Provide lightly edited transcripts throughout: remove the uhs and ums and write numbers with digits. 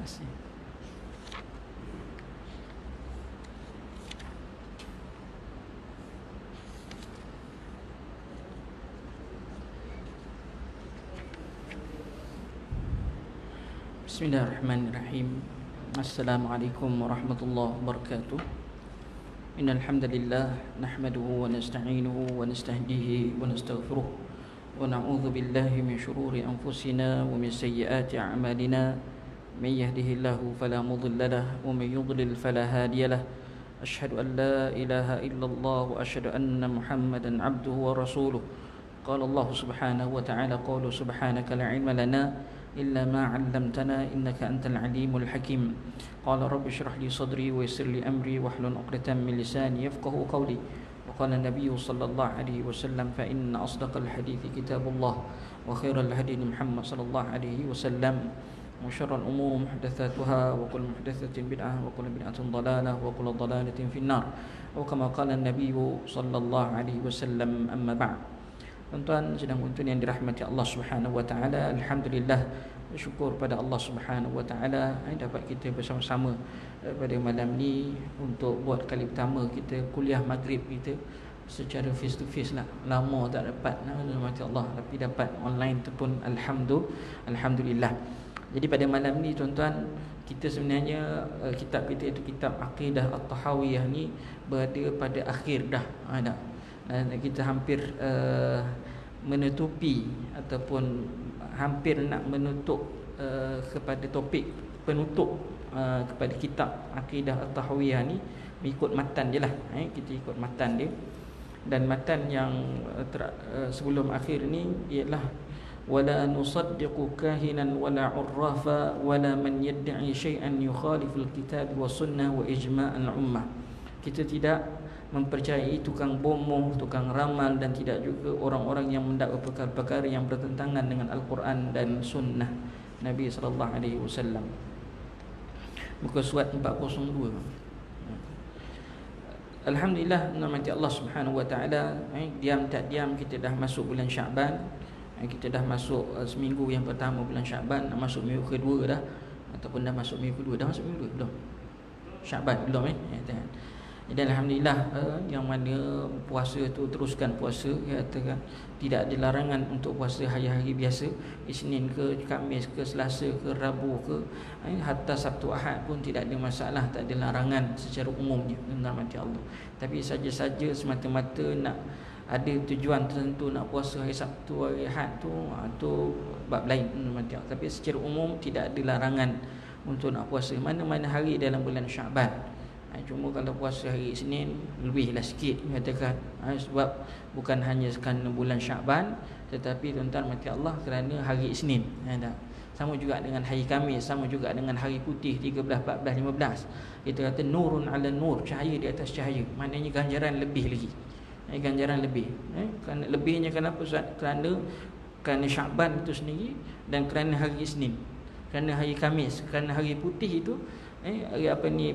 kasih. Bismillahirrahmanirrahim. Assalamualaikum warahmatullahi wabarakatuh. Innal hamdalillah nahmaduhu wa nasta'inuhu wa nastahdihi wa nastaghfiruh wa na'udzu billahi min shururi anfusina wa min sayyiati a'malina. May yahdihillahu fala mudilla lahu wa may yudlil fala hadiya lahu. Asyhadu an la ilaha illallah wa asyhadu anna Muhammadan 'abduhu wa rasuluh. Qala Allah subhanahu wa ta'ala qala subhanaka la 'ilma lana إلا ما علمتنا إنك أنت العليم الحكيم. قال رب اشرح لي صدري ويسر لي أمري واحلل عقدة من لساني يفقهوا قولي. وقال النبي صلى الله عليه وسلم فإن أصدق الحديث كتاب الله وخير الهدي محمد صلى الله عليه وسلم وشر الأمور محدثاتها وكل محدثة بدعة وكل بدعة ضلالة وكل ضلالة في النار وكما قال النبي صلى الله عليه وسلم أما بعد. Tuan-tuan sedang tuan yang dirahmati Allah Subhanahu wa taala, alhamdulillah, bersyukur pada Allah Subhanahu wa taala dapat kita bersama-sama pada malam ni untuk buat kali pertama kita kuliah maghrib kita secara face to face lah. Lama tak dapat, rahmati Allah, tapi dapat online tu pun alhamdulillah. Jadi pada malam ni tuan-tuan, kita sebenarnya kitab kita itu kitab Aqidah At-Tahawiyah ni berada pada akhir dah. Dan kita hampir menutupi ataupun hampir nak menutup kepada topik penutup kepada kitab Aqidah At-Tahawiyah ni, mengikut matan je lah. Kita ikut matan dia. Dan matan yang sebelum akhir ni ialah wala nusaddiqu kahinan wala urrafa wala man yad'i syai'an yukhaliful kitab wa sunnah wa ijma'al ummah. Kita tidak mempercayai tukang bomoh, tukang ramal, dan tidak juga orang-orang yang mendakwa perkara-perkara yang bertentangan dengan Al-Quran dan Sunnah Nabi SAW. Muka surat 402. Alhamdulillah, rahmati Allah Subhanahu wa taala, diam tak diam kita dah masuk bulan Syaban. Kita dah masuk seminggu yang pertama bulan Syaban, dah masuk minggu kedua dah, ataupun dah masuk minggu kedua. Dah masuk minggu kedua belum? Syaban belum Dan alhamdulillah, yang mana puasa tu teruskan puasa, katakan tidak ada larangan untuk puasa hari-hari biasa, Isnin ke Khamis ke Selasa ke Rabu ke, hatta Sabtu Ahad pun tidak ada masalah, tak ada larangan secara umumnya, rahmati Allah. Tapi saja-saja semata-mata nak ada tujuan tertentu nak puasa hari Sabtu, hari Ahad tu bab lain, rahmati Allah. Tapi secara umum tidak ada larangan untuk nak puasa mana-mana hari dalam bulan Syaban. Cuma kalau puasa hari Isnin lebihlah sikit, katakan, sebab bukan hanya kerana bulan Syaban, tetapi tuan-tuan mati Allah kerana hari Isnin. Sama juga dengan hari Khamis, sama juga dengan hari putih 13, 14, 15. Kita kata nurun ala nur, cahaya di atas cahaya, maknanya ganjaran lebih lagi. Ganjaran lebih. Kerana lebihnya kenapa? Kerana Syaban itu sendiri, dan kerana hari Isnin, kerana hari Khamis, kerana hari putih itu,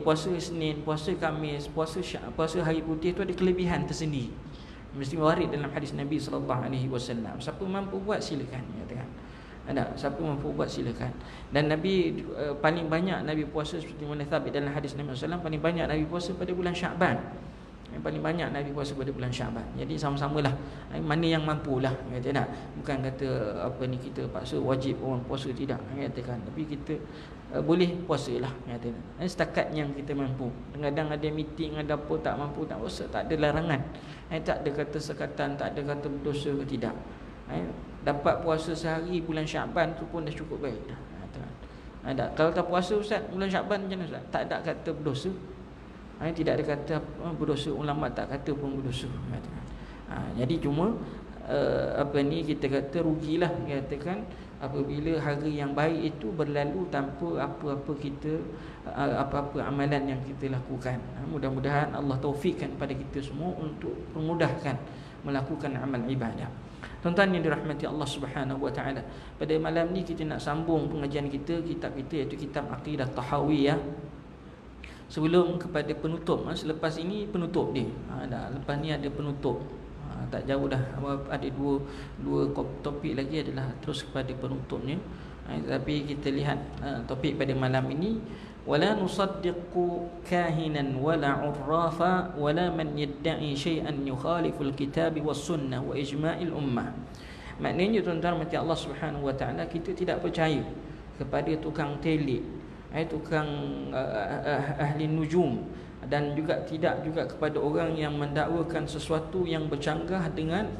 puasa Isnin, puasa Khamis, puasa hari putih itu ada kelebihan tersendiri. Mesti warid dalam hadis Nabi SAW. Siapa mampu buat silakan, katakan. Siapa mampu buat silakan. Dan Nabi paling banyak Nabi puasa seperti mana thabit dalam hadis Nabi SAW, paling banyak Nabi puasa pada bulan Syaban. Paling banyak Nabi puasa pada bulan Syaban. Jadi sama-samalah mana yang mampulah, kata tak. Bukan kata kita paksa wajib orang puasa, tidak, katakan. Tapi kita boleh puasalah, kata. Setakat yang kita mampu. Kadang-kadang ada meeting, ada apa, tak mampu tak puasa, tak ada larangan. Tak ada kata sekatan, tak ada kata berdosa ke tidak. Dapat puasa sehari bulan Syaban tu pun dah cukup baik dah. Kalau tak puasa Ustaz bulan Syaban macam mana Ustaz? Tak ada kata berdosa. Tidak ada kata berdosa, ulama tak kata pun berdosa. Jadi cuma kita kata rugilah, katakan, apabila hari yang baik itu berlalu tanpa apa-apa amalan yang kita lakukan. Mudah-mudahan Allah taufikkan pada kita semua untuk memudahkan melakukan amal ibadah. Tuan-tuan yang dirahmati Allah Subhanahu wa taala, pada malam ni kita nak sambung pengajian kita, kitab kita iaitu kitab Aqidah Tahawiyah. Sebelum kepada penutup, selepas ini penutup dia. Lepas ni ada penutup. Tak jauh dah, ada dua topik lagi adalah terus kepada penutupnya. Tapi kita lihat topik pada malam ini, wala nusaddiqu kahinan wala urrafa wala man yadda'i syai'an yukhaliful kitab was sunnah wa ijma'il ummah. Maknanya tuan-tuan mati Allah Subhanahu wa taala, kita tidak percaya kepada tukang telik, tukang ahli nujum, dan juga tidak juga kepada orang yang mendakwakan sesuatu yang bercanggah dengan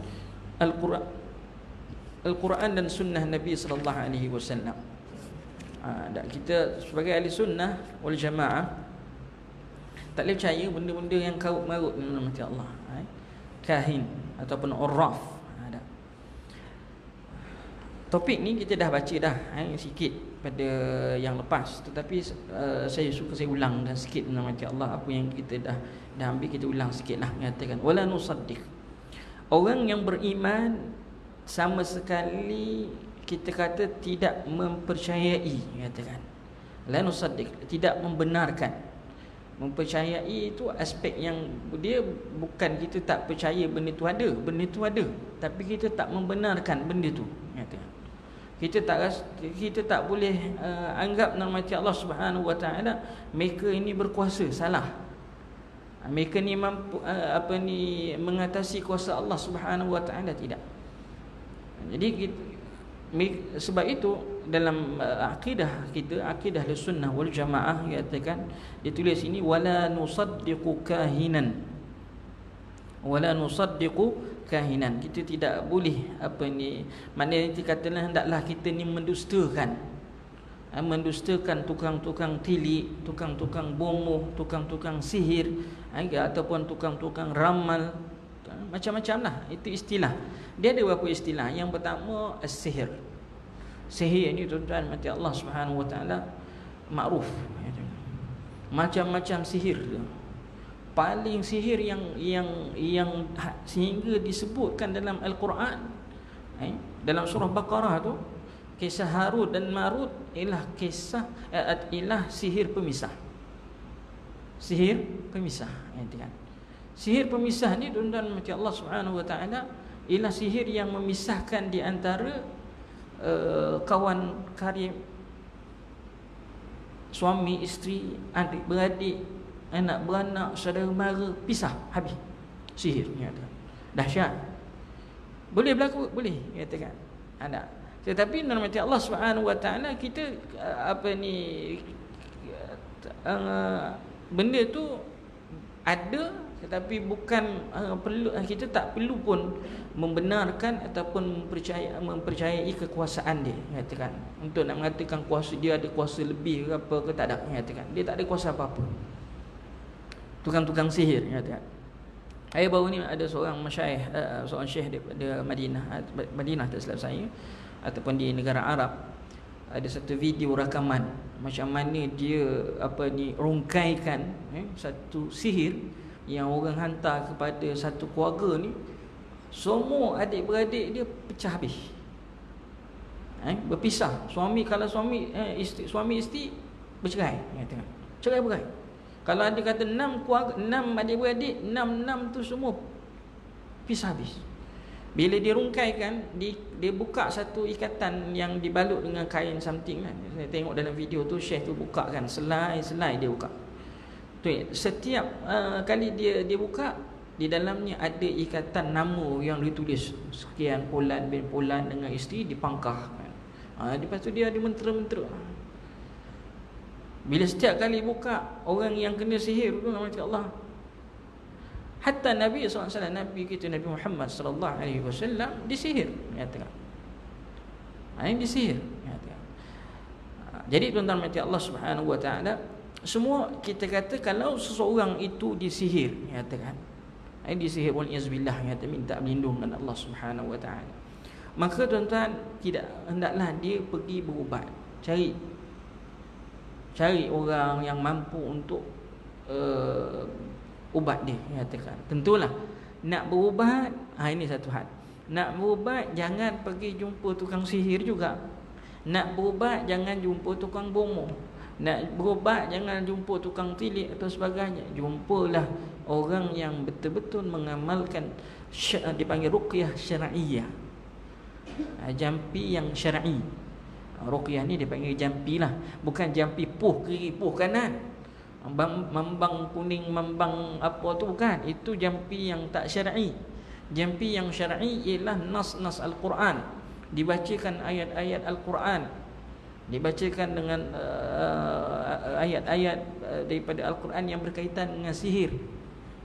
Al-Quran dan sunnah Nabi sallallahu alaihi wasallam. Kita sebagai ahli sunnah wal jamaah tak boleh percaya benda-benda yang karut-marut dengan nama Allah, kahin ataupun urraf. Topik ni kita dah baca dah sikit pada yang lepas, tetapi saya ulang dah sikit nama Allah. Apa yang kita dah ambil, kita ulang sikitlah. Mengatakan wala nusaddiq, orang yang beriman sama sekali kita kata tidak mempercayai, katakan la nusaddiq, tidak membenarkan. Mempercayai itu aspek yang dia bukan kita tak percaya benda tu ada, benda tu ada, tapi kita tak membenarkan benda tu, katakan. Kita tak boleh anggap nama Allah Subhanahu wa taala mereka ini berkuasa, salah. Mereka ni mampu mengatasi kuasa Allah Subhanahu wa taala, tidak. Jadi sebab itu dalam akidah kita, akidah sunnah wal jamaah, katakan ditulis ini wala nusaddiqu kahinan, wala nusaddiqu kahinan. Kita tidak boleh maknanya dikatakan hendaklah kita ni mendustakan tukang-tukang tilik, tukang-tukang bomoh, tukang-tukang sihir, ataupun tukang-tukang ramal, macam-macam lah. Itu istilah. Dia ada beberapa istilah. Yang pertama as-sihir. Sihir ni tuan-tuan mati Allah Subhanahu wa taala makruf. Macam-macam sihir. Paling sihir yang sehingga disebutkan dalam Al-Quran, dalam surah Baqarah tu, kisah Harut dan Marut ialah sihir pemisah. Sihir pemisah, kan? Sihir pemisah ni tuan-tuan mati Allah Subhanahu wa taala ialah sihir yang memisahkan di antara kawan karib, suami isteri, adik beradik, anak beranak, saudara mara, pisah, habis. Sihir ni ada. Dahsyat. Boleh berlaku? Boleh, katakan. Ada. Tetapi mati Allah Subhanahu wa taala, kita benda tu ada, tetapi bukan perlu, kita tak perlu pun membenarkan ataupun mempercayai kekuasaan dia, katakan. Untuk nak mengatakan kuasa dia, ada kuasa lebih ke apa ke, tak ada, katakan. Dia tak ada kuasa apa-apa. Tukang-tukang sihir, katakan. Baru ni ada seorang masyaikh, seorang syekh daripada Madinah tak silap saya, ataupun di negara Arab. Ada satu video rakaman macam mana dia rungkaikan satu sihir yang orang hantar kepada satu keluarga ni, semua adik-beradik dia pecah habis, berpisah. Suami isteri bercerai, cerai berai. Kalau ada kata 6 keluarga, 6 adik-beradik, 6 tu semua pisah habis. Bila dia rungkaikan, dia buka satu ikatan yang dibalut dengan kain something lah. Saya tengok dalam video tu, syekh tu buka kan, selai dia buka. Setiap kali dia buka, di dalamnya ada ikatan nama yang ditulis sekian Fulan bin Fulan dengan isteri, dipangkah kan. Lepas tu dia ada mentera-mentera. Bila setiap kali buka, orang yang kena sihir tu nama Allah. Hatta Nabi SAW, Nabi kita Nabi Muhammad SAW disihir, katakan. Ini disihir, katakan. Jadi tuan-tuan mati Allah Subhanahu wa taala, semua kita kata kalau seseorang itu disihir, katakan, disihir wal izbillah, kata minta berlindung dengan Allah Subhanahu wa taala, maka tuan-tuan tidak hendaklah dia pergi berubat, cari orang yang mampu untuk ubat dia, katakan. Tentulah nak berubat, ini satu hal. Nak berubat jangan pergi jumpa tukang sihir juga. Nak berubat jangan jumpa tukang bomoh. Nak berubat jangan jumpa tukang tilik atau sebagainya. Jumpalah orang yang betul-betul mengamalkan, dipanggil ruqyah syar'iyah, jampi yang syar'i. Ruqyah ni dia panggil jampi lah. Bukan jampi puh kiri puh kanan, mambang kuning, mambang apa tu, bukan. Itu jampi yang tak syar'i. Jampi yang syar'i ialah nas-nas Al-Quran, dibacakan ayat-ayat Al-Quran, dibacakan dengan ayat-ayat daripada Al-Quran yang berkaitan dengan sihir.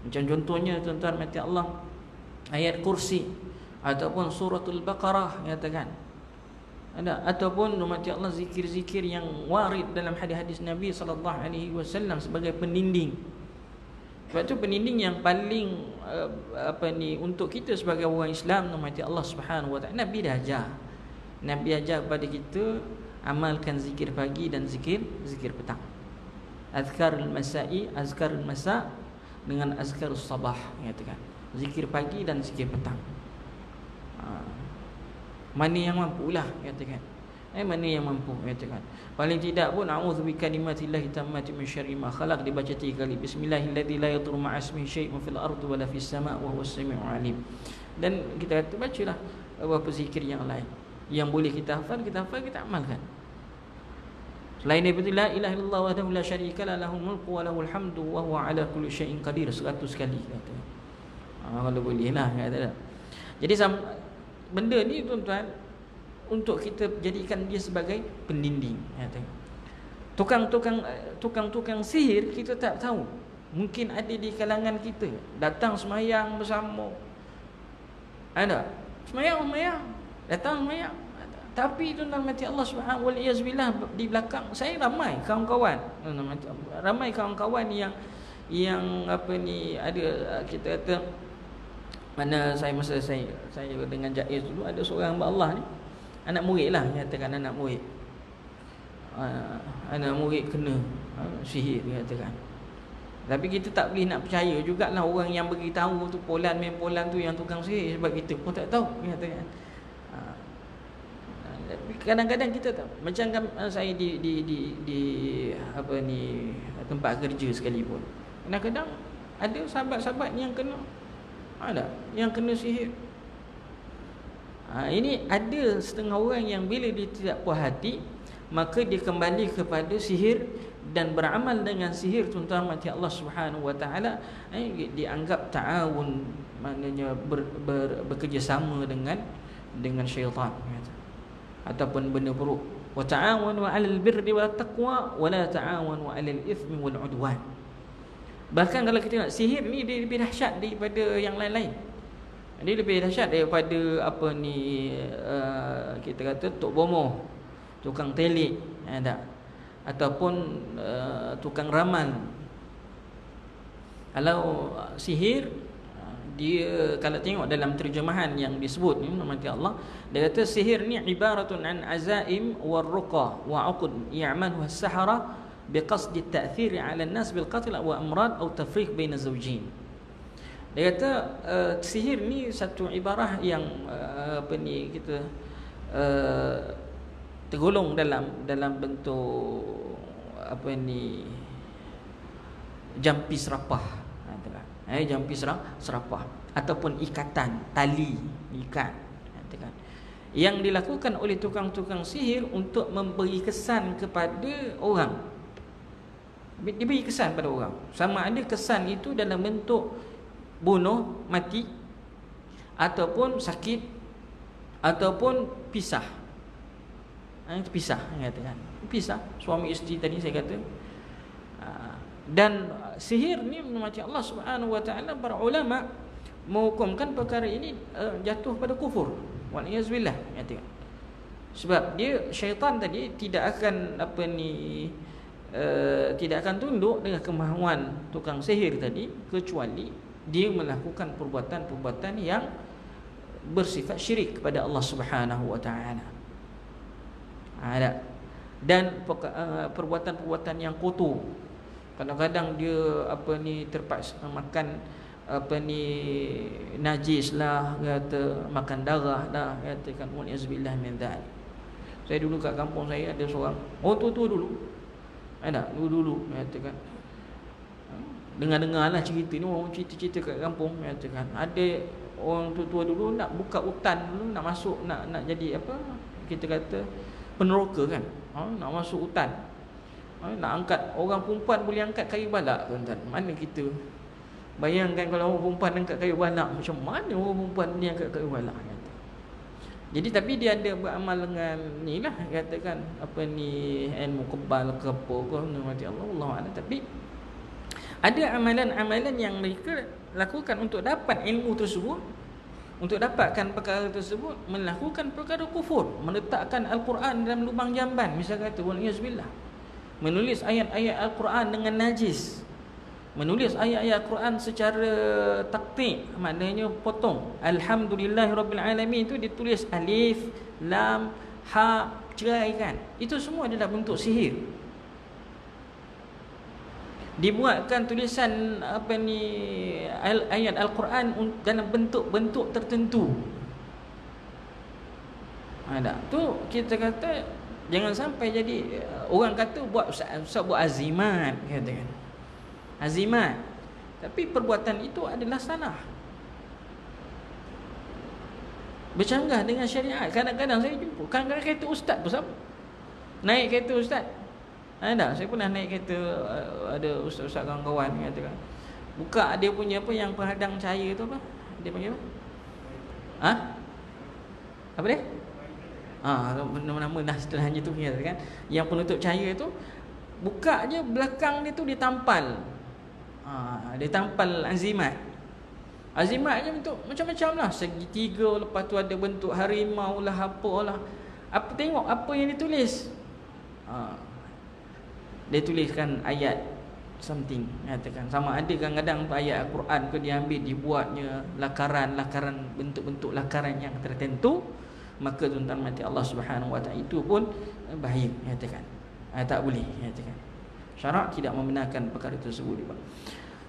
Macam contohnya tuan-tuan mati Allah, ayat kursi ataupun suratul Baqarah nyatakan ada, ataupun mati Allah zikir-zikir yang warid dalam hadis-hadis Nabi sallallahu alaihi wasallam sebagai pendinding. Sebab tu pendinding yang paling untuk kita sebagai orang Islam mati Allah Subhanahu wa taala, Nabi dah ajar. Nabi ajar kepada kita amalkan zikir pagi dan zikir petang. Azkarul masai, azkarul masa dengan azkarus sabah nyatakan. Zikir pagi dan zikir petang. Mana yang mampulah katakan. Mana yang mampu katakan. Paling tidak pun a'udzu bikalimatillahi tammati min syarri ma khalaq dibaca 3 kali. Bismillahilladzi la yadurru ma'a ismihi syai'un fil ardi wala fis sama' wa huwas sami'ul alim. Dan kita kata bacalah beberapa zikir yang lain yang boleh kita hafal, kita amalkan. Selain daripada la ilaha illallah wahdahu la syarika la lahul mulku wa lahul hamdu wa huwa ala kulli syai'in qadir 100 kali kata. Kalau boleh lah kata. Jadi benda ni tuan-tuan untuk kita jadikan dia sebagai pendinding. Tukang-tukang sihir kita tak tahu. Mungkin ada di kalangan kita, datang semayang bersama. Ada semayang, datang semayang. Tapi tuan-tuan mati Allah Subhanahu wa ta'ala, di belakang saya ramai kawan-kawan yang ada, kita kata, mana masa saya dengan Jaiz dulu, ada seorang hamba Allah ni, anak murid lah, nyatakan anak murid kena sihir nyatakan. Tapi kita tak boleh nak percaya jugalah orang yang beritahu tu, polan tu yang tukang sihir, sebab kita pun tak tahu nyatakan. Kadang-kadang kita tak, macam saya di tempat kerja sekalipun, kadang-kadang ada sahabat-sahabat yang kena sihir. Ini ada setengah orang yang bila dia tidak puas hati, maka dia kembali kepada sihir dan beramal dengan sihir. Tuan-tuan mati Allah Subhanahu wa taala, dianggap ta'awun, maknanya bekerjasama dengan syaitan ataupun benda buruk. Wa ta'awanu 'alal birri wat taqwa wa la ta'awanu 'alal itsmi wal 'udwan. Bahkan kalau kita tengok sihir ni, dia lebih dahsyat daripada yang lain-lain. Dia lebih dahsyat daripada kita kata tok bomoh, tukang telik, ataupun tukang ramal. Kalau sihir, dia kalau tengok dalam terjemahan yang disebut ni mati Allah, dia kata sihir ni ibaratun an azaim war ruqa wa uqd ya'malu as-sahara biqasdi at-ta'thir 'ala an-nas bil qatl wa amrad atau tafriq baina zawjin. Dia kata sihir ni satu ibarah yang kita tergolong dalam bentuk jampi serapah. Jampi serapah ataupun ikatan tali ikat, yang dilakukan oleh tukang-tukang sihir untuk memberi kesan kepada orang. Dia beri kesan pada orang, sama ada kesan itu dalam bentuk bunuh, mati, ataupun sakit, ataupun pisah. Pisah katakan. Pisah suami isteri tadi saya kata. Dan sihir ni macam Allah Subhanahu wa taala, para ulama menghukumkan perkara ini jatuh pada kufur. Waliyazbillah katakan. Sebab dia syaitan tadi tidak akan tidak akan tunduk dengan kemahuan tukang sihir tadi, kecuali dia melakukan perbuatan-perbuatan yang bersifat syirik kepada Allah Subhanahu wa taala. Dan perbuatan-perbuatan yang kotor. Kadang-kadang dia terpaksa makan najis lah, kata makan darah dah, katakan waliyazbillah min dzalik. Saya dulu kat kampung saya ada seorang, tua dulu. Dulu katakan, dengar-dengarlah cerita ni, orang cerita-cerita kat kampung katakan, ada orang tua dulu nak buka hutan dulu, nak masuk, nak jadi kita kata peneroka kan. Nak masuk hutan, nak angkat orang perempuan boleh angkat kayu balak, tuan-tuan. Mana kita bayangkan kalau orang perempuan angkat kayu balak, macam mana orang perempuan ni angkat kayu balak, kata. Jadi tapi dia ada beramal dengan ni lah, katakan apa ni, ilmu kebal ke apa ke, mati Allah a'lam. Tapi ada amalan-amalan yang mereka lakukan untuk dapat ilmu tersebut, untuk dapatkan perkara tersebut, melakukan perkara kufur, meletakkan Al-Quran dalam lubang jamban, misalnya kata waliyazbillah, menulis ayat-ayat Al-Quran dengan najis, menulis ayat-ayat Al-Quran secara taktik, maknanya potong. Alhamdulillahirabbil alamin itu ditulis alif, lam, ha, ceraikan. Itu semua adalah bentuk sihir. Dibuatkan tulisan apa ni, ayat Al-Quran dalam bentuk-bentuk tertentu. Ada tu kita kata jangan sampai jadi orang kata buat ustaz buat azimat, katakan azimat, tapi perbuatan itu adalah salah, bercanggah dengan syariat. Kadang-kadang saya jumpa, kadang-kadang kereta ustaz pun siapa naik kereta ustaz. Saya pernah naik kereta, ada ustaz-ustaz kawan-kawan katakan, buka dia punya apa yang penghadang cahaya tu, apa dia panggil apa? Apa dia? Nama-nama dah setelahnya tu kan, yang penutup cahaya tu, buka je belakang dia tu ditampal. Dia tampal azimat. Azimat je bentuk macam-macam lah, segitiga, lepas tu ada bentuk harimau lah, apalah. Apa, tengok apa yang ditulis. Dia tuliskan ayat something, katakan sama ada kadang-kadang ayat Al-Quran ke dia ambil, dibuatnya lakaran-lakaran, bentuk-bentuk lakaran yang tertentu. Maka tuan-tuan mati Allah Subhanahu wa taala, itu pun bahaya, katakan. Tak boleh, katakan. Syarak tidak membenarkan perkara tersebut.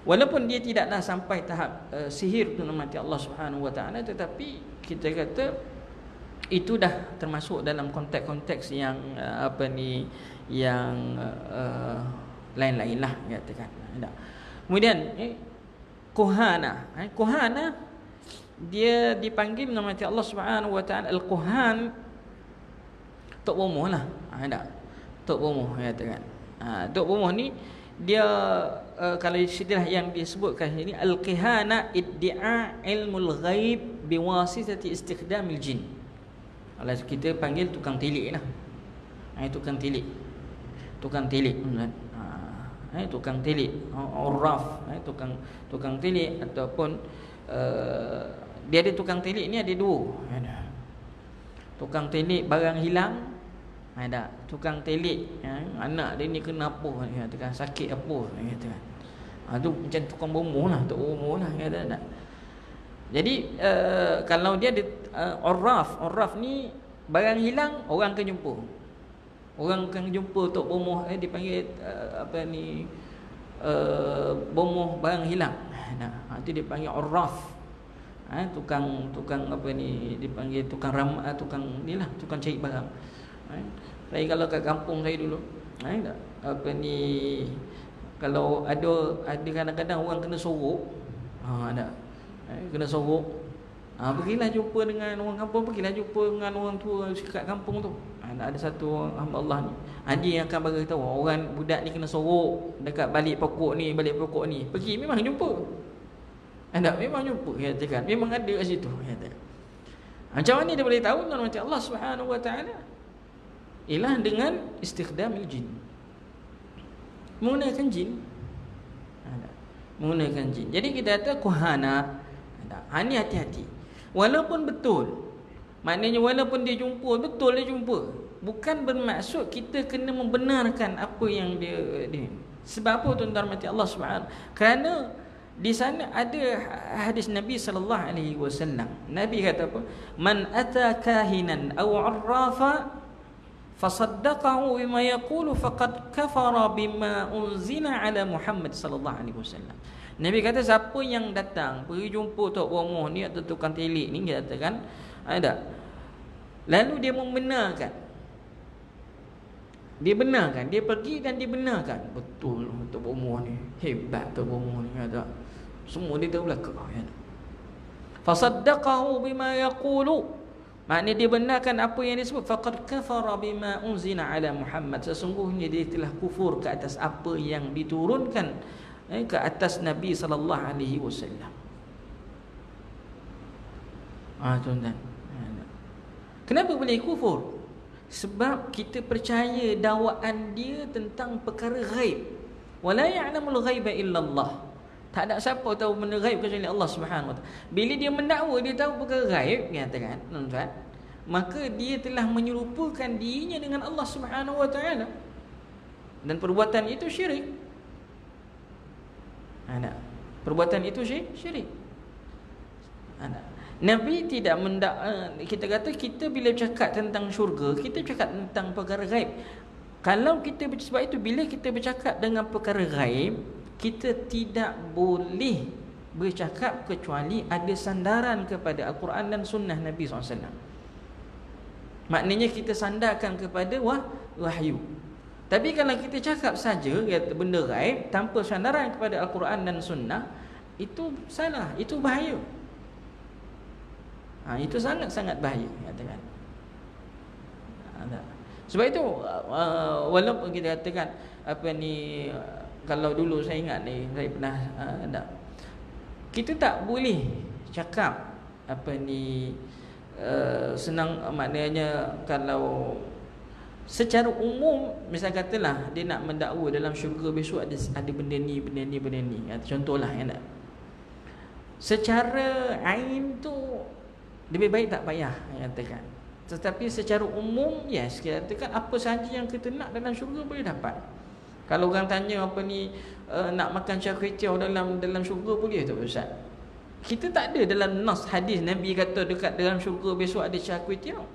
Walaupun dia tidaklah sampai tahap sihir, tuan-tuan mati Allah Subhanahu wa taala, tetapi kita kata itu dah termasuk dalam konteks-konteks yang apa ni, yang lain-lain lah, katakan. Kemudian kuhana. Kuhana dia dipanggil nama Allah Subhanahu wa taala al-Kuhan, tok bomoh lah. Tok bomoh, katakan. Tok bomoh ni dia kalau istilah yang disebutkan ini, al-Kihana iddia ilmul ghaib biwasitati istikhdamil jin. Kalau kita panggil tukang tilik lah. Tukang tilik. Tukang tilik. Tukang tilik. Urraf. Tukang tilik ataupun dia ada tukang tilik ni ada dua. Tukang tilik barang hilang. Ada tukang telik, anak dia ni kena apa, katakan sakit apa, katakan. Tu macam tukang bomoh lah, tok bomoh lah, kata tak. Jadi kalau dia ada urraf ni barang hilang, orang akan jumpa. Orang akan jumpa tok bomoh, dipanggil apa ni, bomoh barang hilang. Itu dipanggil urraf. Tukang apa ni, dipanggil tukang tukang ni lah, tukang cari barang. Saya kalau kat kampung saya dulu, apa ni, kalau ada kadang-kadang orang kena sorok, kena sorok, pergilah jumpa dengan orang kampung, pergilah jumpa dengan orang tua kat kampung tu. Ada satu hamba Allah ni, dia yang akan bagi tahu orang budak ni kena sorok dekat balik pokok ni, pergi memang jumpa. Memang jumpa, katakan. Memang ada kat situ, katakan. Macam mana dia boleh tahu? Tuan-tuan Allah Subhanahu wa taala ialah dengan istikhdamil jin, menggunakan jin. Menggunakan jin. Jadi kita kata kuhana. Ini hati-hati. Walaupun betul, maknanya walaupun dia jumpa, betul dia jumpa, bukan bermaksud kita kena membenarkan apa yang dia. Sebab apa tuan-tuan mati Allah Subhanahu? Kerana di sana ada hadis Nabi sallallahu alaihi wasallam. Nabi kata apa? Man ata kahinan aw arrafa fasaddaqahu bima yaqulu faqad kafara bima unzila ala Muhammad sallallahu alaihi wasallam. Nabi kata siapa yang datang pergi jumpa tok bomoh ni atau tukang telik ni, dia katakan lalu dia membenarkan, dia benarkan, dia pergi dan dia benarkan, betul tok bomoh ni hebat, tok bomoh ni kata semua dia tahu belaka. Fasaddaqahu bima yaqulu, Maknanya dia benarkan apa yang disebut faqad kafara bima unzila ala Muhammad. Sesungguhnya dia telah kufur ke atas apa yang diturunkan ke atas Nabi sallallahu alaihi wasallam. Tuan-tuan. Kenapa boleh kufur? Sebab kita percaya dakwaan dia tentang perkara ghaib. Wala ya'lamul ghaiba illa Allah. Tak ada siapa tahu benda ghaib kecuali Allah Subhanahu Wa Taala. Bila dia mendakwa dia tahu perkara ghaib, katakan, tuan-tuan, maka dia telah menyerupakan dirinya dengan Allah Subhanahu Wa Taala. Dan perbuatan itu syirik. Perbuatan itu syirik. Nabi tidak kita kata kita bila cakap tentang syurga, kita cakap tentang perkara ghaib. Kalau kita, sebab itu bila kita bercakap dengan perkara ghaib, kita tidak boleh bercakap kecuali ada sandaran kepada Al-Quran dan Sunnah Nabi SAW. Maknanya kita sandarkan kepada wahyu. Tapi kalau kita cakap saja benda ghaib tanpa sandaran kepada Al-Quran dan Sunnah, itu salah, itu bahaya. Itu sangat-sangat bahaya, katakan. Sebab itu walaupun kita katakan kalau dulu saya ingat ni, saya pernah kita tak boleh cakap senang, maknanya kalau secara umum, misal katalah dia nak mendakwa dalam syurga besok ada benda ni. Contohlah, secara ain tu lebih baik tak payah katakan. Tetapi secara umum, yes, kita katakan apa sahaja yang kita nak dalam syurga boleh dapat. Kalau orang tanya nak makan char kway teow dalam syurga boleh tak Ustaz? Kita tak ada dalam nas hadis Nabi kata dekat dalam syurga besok ada char kway teow.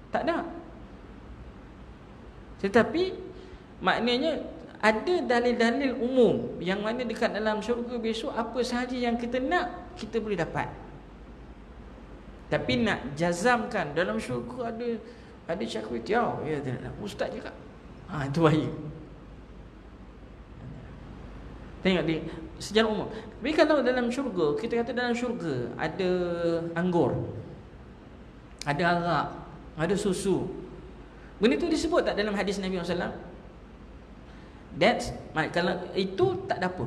Tak ada. Tetapi maknanya ada dalil-dalil umum yang mana dekat dalam syurga besok apa sahaja yang kita nak, kita boleh dapat. Tapi nak jazamkan dalam syurga ada char kway teow, ya tak, ustaz cakap. Itu bahaya. Tengok dia secara umum. Tapi kalau dalam syurga, kita kata dalam syurga ada anggur, ada arak, ada susu. Benda tu disebut tak dalam hadis Nabi SAW? Kalau itu tak ada apa.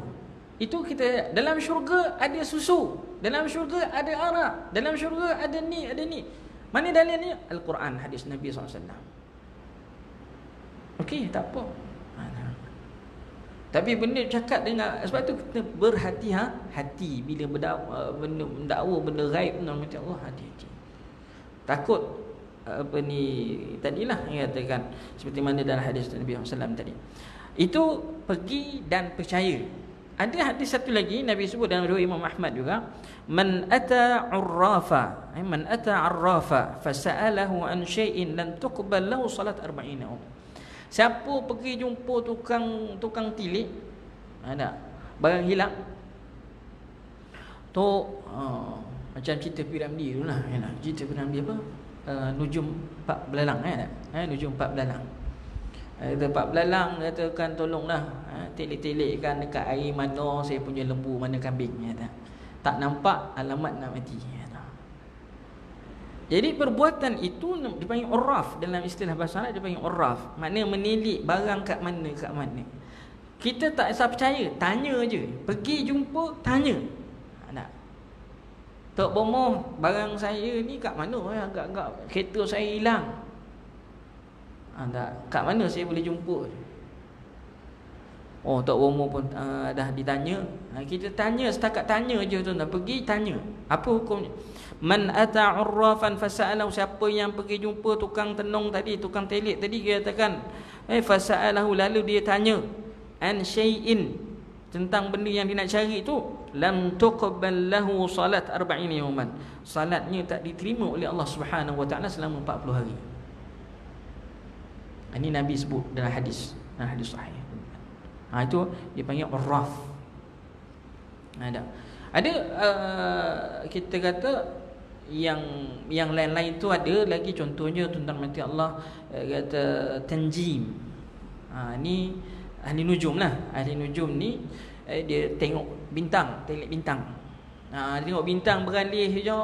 Itu kita dalam syurga ada susu, dalam syurga ada arak, dalam syurga ada ni. Mana dalilnya? Al-Quran, hadis Nabi SAW. Okey, tak apa. Tapi benda cakap dengan, sebab tu kita berhati-hati bila mendakwa benda ghaib, macam Allah, hati-hati. Takut tadilah yang katakan seperti mana dalam hadis Nabi SAW tadi. Itu pergi dan percaya. Ada hadis satu lagi Nabi sebut dalam riwayat Imam Ahmad juga, man ata arrafa fasa'alahu an syai'in lam tuqbal lahu salat 40 yawm. Siapa pergi jumpa tukang tilik, ada barang hilang tu, macam cerita Piramli dululah, cerita Piramli apa, nujum 4 belalang, nujum 4 belalang. Kata 4 belalang katakan, tolonglah telik-telikkan dekat air mana saya punya lembu, mana kambing, tak nampak, alamat nak mati. Jadi perbuatan itu dipanggil urraf, dalam istilah bahasa Arab dipanggil urraf, maknanya menilik barang kat mana. Kita tak usah percaya, tanya je, pergi jumpa, tanya. Tok Bomoh, barang saya ni kat mana? Agak-agak kereta saya hilang. Kat mana saya boleh jumpa? Tok Bomoh pun dah ditanya. Kita tanya, setakat tanya je tuan-tuan, pergi tanya. Apa hukumnya? Man ata urrafan fasa'alahu, siapa yang pergi jumpa tukang tenung tadi, tukang telik tadi, dia katakan fasa'alahu, lalu dia tanya an syai'in, tentang benda yang dia nak cari itu, lam tuqbal lahu salat 40 yawman, salatnya tak diterima oleh Allah Subhanahu Wa Taala selama 40 hari. Ini Nabi sebut dalam hadis sahih. Itu dipanggil urraf. Ada kita kata yang lain-lain tu ada lagi, contohnya tentang mati Allah kata tanjim. Ni ahli nujum lah. Ahli nujum ni dia tengok bintang, telik bintang. Tengok bintang beralih je,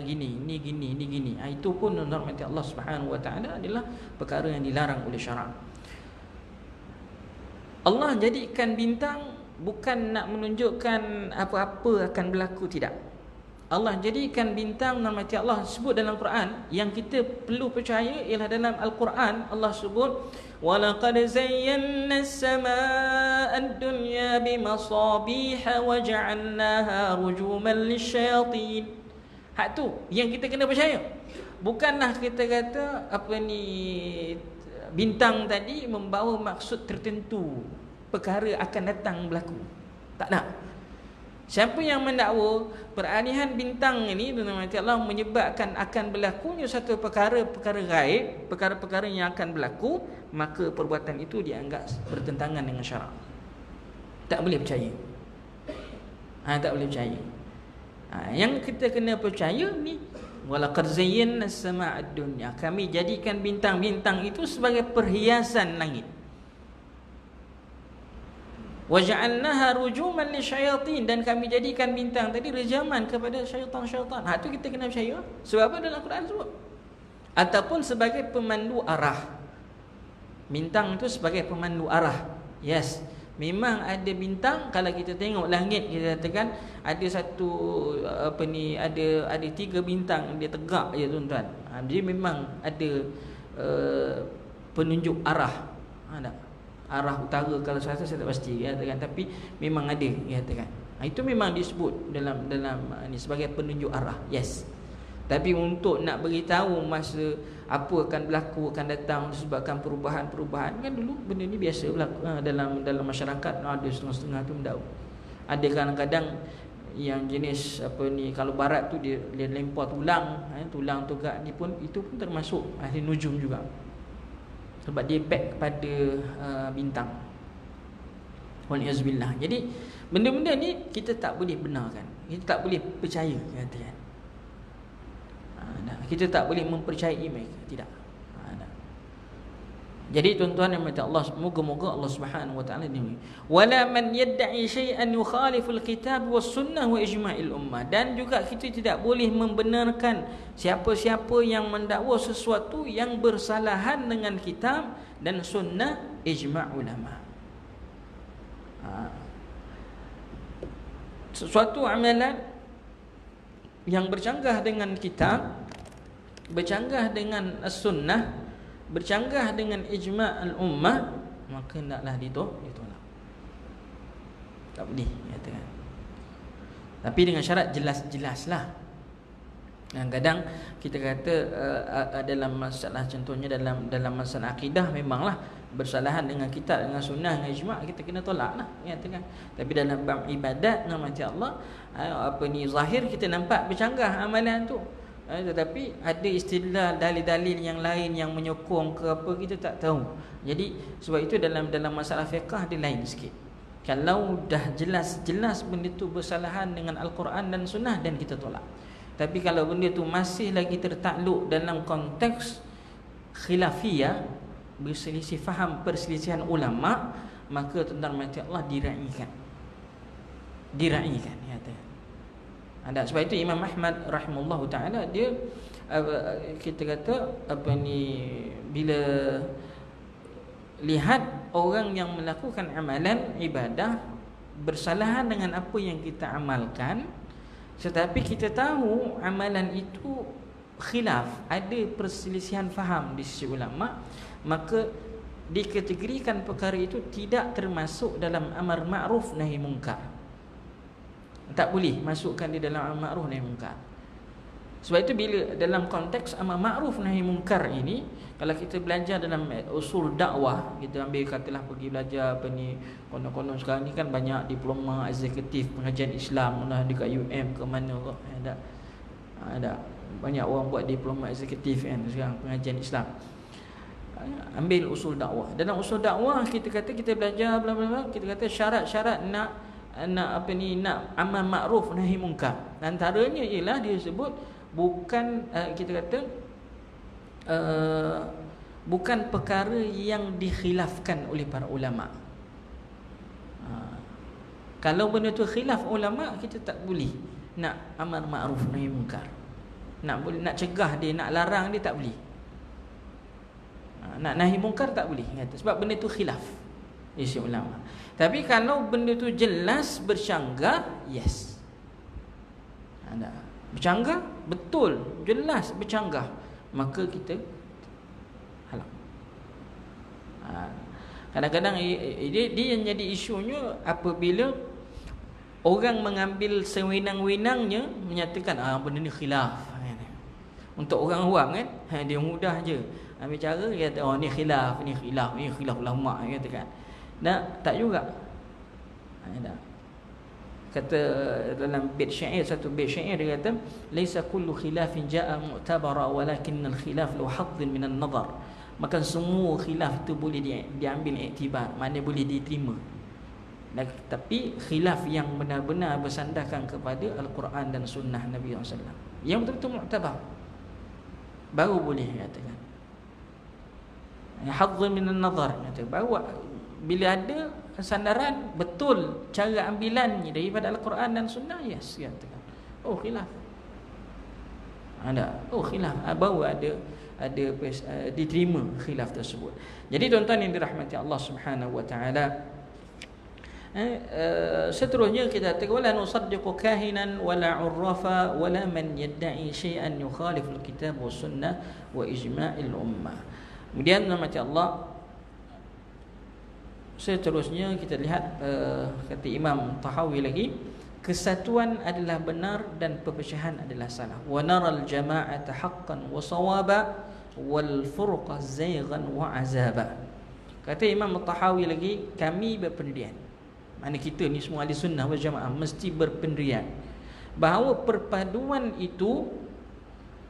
gini, ni gini, ni gini. Itu pun menurut Allah Subhanahu Wa Taala adalah perkara yang dilarang oleh syarak. Allah jadikan bintang bukan nak menunjukkan apa-apa akan berlaku, tidak. Allah jadikan bintang, nama Allah sebut dalam Quran, yang kita perlu percaya ialah dalam Al-Quran Allah sebut walaqad zayyana as-samaa'a ad-dunya bimasabiha wa ja'alnaha rujuman lisyayatin. Hak tu yang kita kena percaya. Bukanlah kita kata bintang tadi membawa maksud tertentu, perkara akan datang berlaku. Tak nak. Siapa yang mendakwa peralihan bintang ini dengan Allah menyebabkan akan berlakunya satu perkara gaib, perkara-perkara yang akan berlaku, maka perbuatan itu dianggap bertentangan dengan syarak. Tak boleh percaya. Tak boleh percaya. Yang kita kena percaya ni, walaqad zayyana as-samaa'a ad-dunya, kami jadikan bintang-bintang itu sebagai perhiasan langit. Waja'alnaha rujuman lisyayatin, dan kami jadikan bintang tadi rejaman kepada syaitan-syaitan. Tu kita kena percaya. Sebab apa dalam Quran sebut? Ataupun sebagai pemandu arah. Bintang itu sebagai pemandu arah. Yes, memang ada bintang. Kalau kita tengok langit, kita katakan ada satu ada 3 bintang dia tegak je tuan-tuan. Dia memang ada penunjuk arah. Tak? Arah utara kalau saya tak pasti katakan, tapi memang ada katakan. Itu memang disebut dalam ni sebagai penunjuk arah. Yes. Tapi untuk nak beritahu masa apa akan berlaku, akan datang disebabkan perubahan-perubahan, kan dulu benda ni biasa berlaku dalam masyarakat. Ada setengah-setengah tu mendau. Ada kadang-kadang yang jenis kalau barat tu dia lempar tulang tu kat ni pun, itu pun termasuk ahli nujum juga. Sebab dia back kepada bintang. Waliyazbillah. Jadi benda-benda ni kita tak boleh benarkan. Kita tak boleh percaya, katakan. Kita tak boleh mempercayai mereka. Tidak. Jadi tuan-tuan yang mati Allah, moga-moga Allah Subhanahu Wa Taala ni. Wala man yad'i syai'an yukhaliful kitab was sunnah wa ijma'il ummah. Dan juga kita tidak boleh membenarkan siapa-siapa yang mendakwa sesuatu yang bersalahan dengan kitab dan sunnah, ijma' ulama. Sesuatu amalan yang bercanggah dengan kitab, bercanggah dengan sunnah, bercanggah dengan ijma' al-ummah, maka hendaklah ditolak. Tak boleh katakan. Tapi dengan syarat jelas-jelaslah. Kadang-kadang kita kata dalam masalah, contohnya dalam masalah akidah, memanglah bersalahan dengan kitab, dengan sunnah, dengan ijma', kita kena tolaklah katakan. Tapi dalam bab ibadat dengan macam Allah, zahir kita nampak bercanggah amalan tu. Tetapi ada istilah dalil-dalil yang lain yang menyokong ke apa, kita tak tahu. Jadi sebab itu dalam masalah fiqh dia lain sikit. Kalau dah jelas-jelas benda tu bersalahan dengan Al-Quran dan Sunnah, dan kita tolak. Tapi kalau benda tu masih lagi tertakluk dalam konteks khilafiyah, berselisih faham, perselisihan ulama', maka tentang mati Allah diraikan kata. Sebab itu Imam Ahmad rahimahullahu ta'ala, dia kita kata bila lihat orang yang melakukan amalan ibadah bersalahan dengan apa yang kita amalkan, tetapi kita tahu amalan itu khilaf, ada perselisihan faham di sisi ulama', maka dikategorikan perkara itu tidak termasuk dalam amar ma'ruf nahi munkar. Tak boleh masukkan di dalam amar ma'ruf nahi munkar. Sebab itu bila dalam konteks amar ma'ruf nahi munkar ini, kalau kita belajar dalam usul dakwah, kita ambil katalah pergi belajar konon-konon sekarang ni kan banyak diploma eksekutif pengajian Islam dekat UM ke mana kok, ada banyak orang buat diploma eksekutif kan sekarang pengajian Islam. Ambil usul dakwah. Dalam usul dakwah kita kata kita belajar bla bla bla, kita kata syarat-syarat nak amal ma'ruf nahi munkar. Antaranya ialah dia sebut bukan kita kata bukan perkara yang dikhilafkan oleh para ulama. Kalau benda tu khilaf ulama, kita tak boleh nak amar ma'ruf nahi munkar. Nak cegah dia, nak larang dia tak boleh. Nak nahi munkar tak boleh, kata. Sebab benda tu khilaf isi ulama. Tapi kalau benda tu jelas bercanggah, yes. Ada bercanggah, betul, jelas bercanggah, maka kita halang. Kadang-kadang dia yang jadi isunya apabila orang mengambil sewenang-wenangnya menyatakan benda ni khilaf. Untuk orang awam kan, dia mudah je ambil cara, dia kata ni khilaf, ni khilaf ulama, dia kata kan. Tak juga. Tak. Kata dalam bait syair, satu bait syair dia kata, laisa kullu khilafin jaa mu'tabara walakinnal khilaf lu haddin minan nazar. Maka semua khilaf itu boleh diambil iktibar, maknanya boleh diterima. Tapi khilaf yang benar-benar bersandarkan kepada Al-Quran dan sunnah Nabi SAW, yang betul-betul mu'tabar, baru boleh katakan haddin minan nazar, kata baru bila ada sandaran betul cara ambilannya daripada Al-Quran dan sunnah, yes, katakan khilaf ada, khilaf baru ada diterima khilaf tersebut. Jadi tuan-tuan yang dirahmati Allah Subhanahu wa taala, seterusnya kita kata wala nusaddiqu kahinan wala urrafa wala man yad'i syai'an yukhalif al-kitab wa sunnah wa ijma'il ummah. Kemudian dirahmati Allah, seterusnya kita lihat kata Imam Tahawi lagi, kesatuan adalah benar dan perpecahan adalah salah. Wa naral jama'ata haqqan wa sawaba wal furqa zayghan wa azaba. Kata Imam Tahawi lagi, kami berpendirian, mana kita ni semua ahli sunnah wal jamaah mesti berpendirian bahawa perpaduan itu